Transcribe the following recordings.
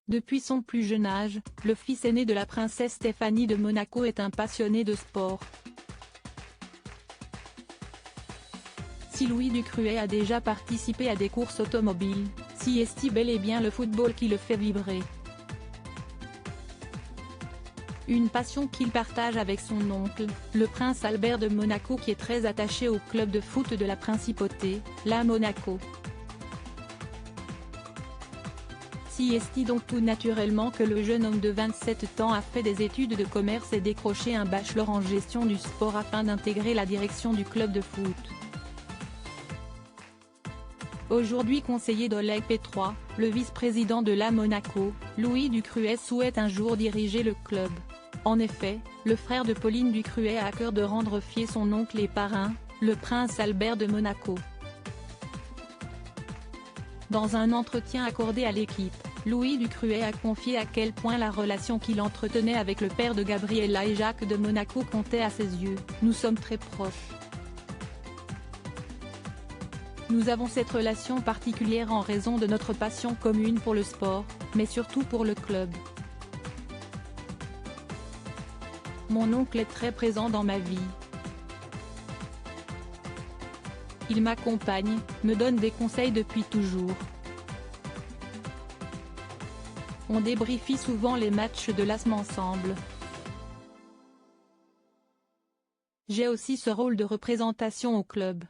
Depuis son plus jeune âge, le fils aîné de la princesse Stéphanie de Monaco est un passionné de sport. Si Louis Ducruet a déjà participé à des courses automobiles, si est-il bel et bien le football qui le fait vibrer. Une passion qu'il partage avec son oncle, le prince Albert de Monaco, qui est très attaché au club de foot de la principauté, la Monaco. Si est donc tout naturellement que le jeune homme de 27 ans a fait des études de commerce et décroché un bachelor en gestion du sport afin d'intégrer la direction du club de foot. Aujourd'hui conseiller d'Oleg P3, le vice-président de la Monaco, Louis Ducruet souhaite un jour diriger le club. En effet, le frère de Pauline Ducruet a à cœur de rendre fier son oncle et parrain, le prince Albert de Monaco. Dans un entretien accordé à l'équipe, Louis Ducruet a confié à quel point la relation qu'il entretenait avec le père de Gabriella et Jacques de Monaco comptait à ses yeux. Nous sommes très proches. Nous avons cette relation particulière en raison de notre passion commune pour le sport, mais surtout pour le club. Mon oncle est très présent dans ma vie. Il m'accompagne, me donne des conseils depuis toujours. On débriefie souvent les matchs de l'ASM ensemble. J'ai aussi ce rôle de représentation au club.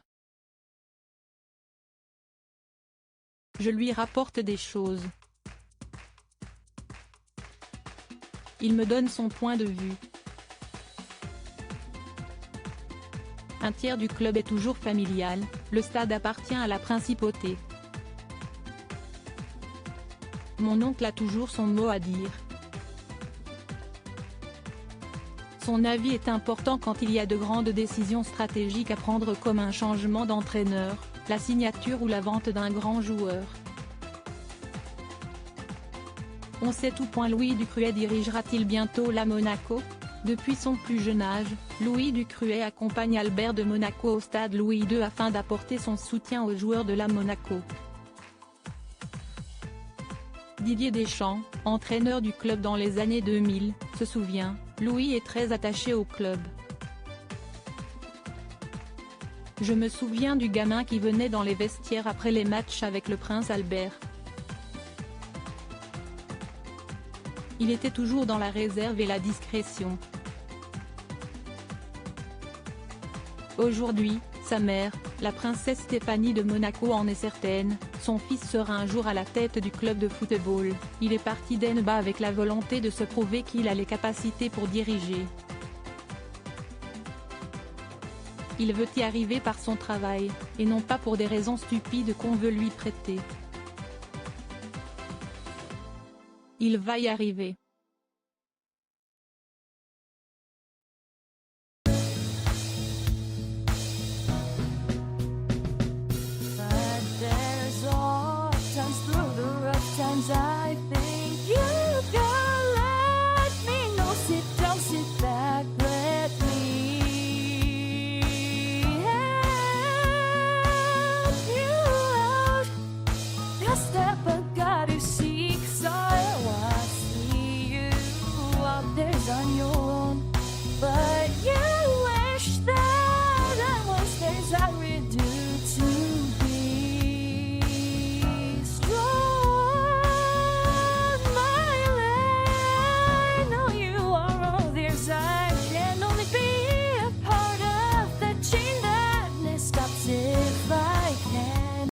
Je lui rapporte des choses. Il me donne son point de vue. Un tiers du club est toujours familial, le stade appartient à la principauté. Mon oncle a toujours son mot à dire. Son avis est important quand il y a de grandes décisions stratégiques à prendre comme un changement d'entraîneur, la signature ou la vente d'un grand joueur. On sait tout. Louis Ducruet dirigera-t-il bientôt la Monaco? Depuis son plus jeune âge, Louis Ducruet accompagne Albert de Monaco au stade Louis II afin d'apporter son soutien aux joueurs de la Monaco. Didier Deschamps, entraîneur du club dans les années 2000, se souvient, Louis est très attaché au club. Je me souviens du gamin qui venait dans les vestiaires après les matchs avec le prince Albert. Il était toujours dans la réserve et la discrétion. Aujourd'hui, sa mère, la princesse Stéphanie de Monaco en est certaine, son fils sera un jour à la tête du club de football. Il est parti d'Enba avec la volonté de se prouver qu'il a les capacités pour diriger. Il veut y arriver par son travail, et non pas pour des raisons stupides qu'on veut lui prêter. Il va y arriver.